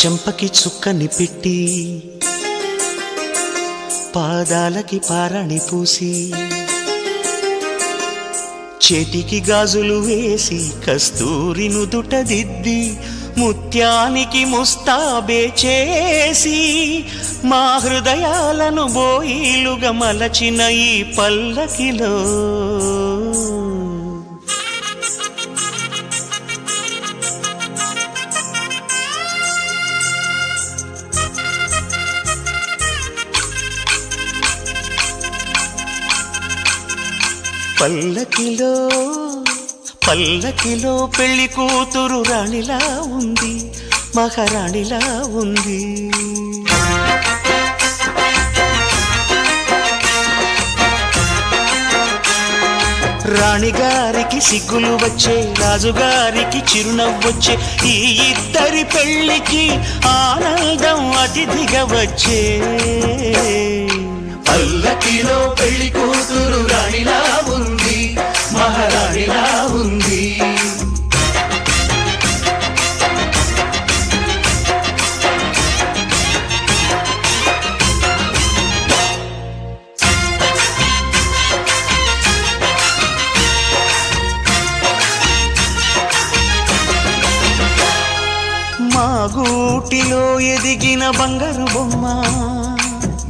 చెంపకి చుక్కని పెట్టి పాదాలకి పారాణి పూసి చేతికి గాజులు వేసి కస్తూరి నుదుట దిద్ది ముత్యానికి ముస్తాబే చేసి మా హృదయాలను బోయిలుగా మలచిన ఈ పల్లకిలో పల్లకిలో పల్లకిలో పెళ్లి కూతురు రాణిలా ఉంది, మహారాణిలా ఉంది. రాణిగారికి సిగ్గులు వచ్చే, రాజుగారికి చిరునవ్వొచ్చే, ఈ ఇద్దరి పెళ్లికి ఆనందం అతిథిగా వచ్చే. పల్లకిలో పెళ్లి కూతురు రాణిలా ఉంది, మహారాణిలా ఉంది. మా గూటిలో ఎదిగిన బంగారు బొమ్మ,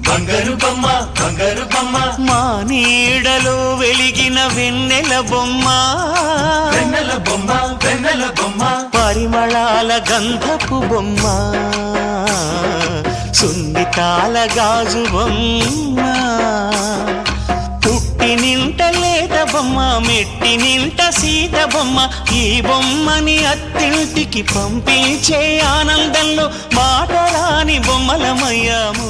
బంగారు బొమ్మ, బంగారు బొమ్మ, మా నీడలో వెలిగిన వెన్నెల బొమ్మ, వెన్నెల బొమ్మ, వెన్నెల బొమ్మ, పరిమళాల గంధపు బొమ్మ, సున్నితాల గాజు బొమ్మ, పుట్టి నింట లేత బొమ్మ, మెట్టి నింట సీత బొమ్మ. ఈ బొమ్మని అత్తింటికి పంపించే ఆనందంలో మాటరాని బొమ్మలమయ్యాము.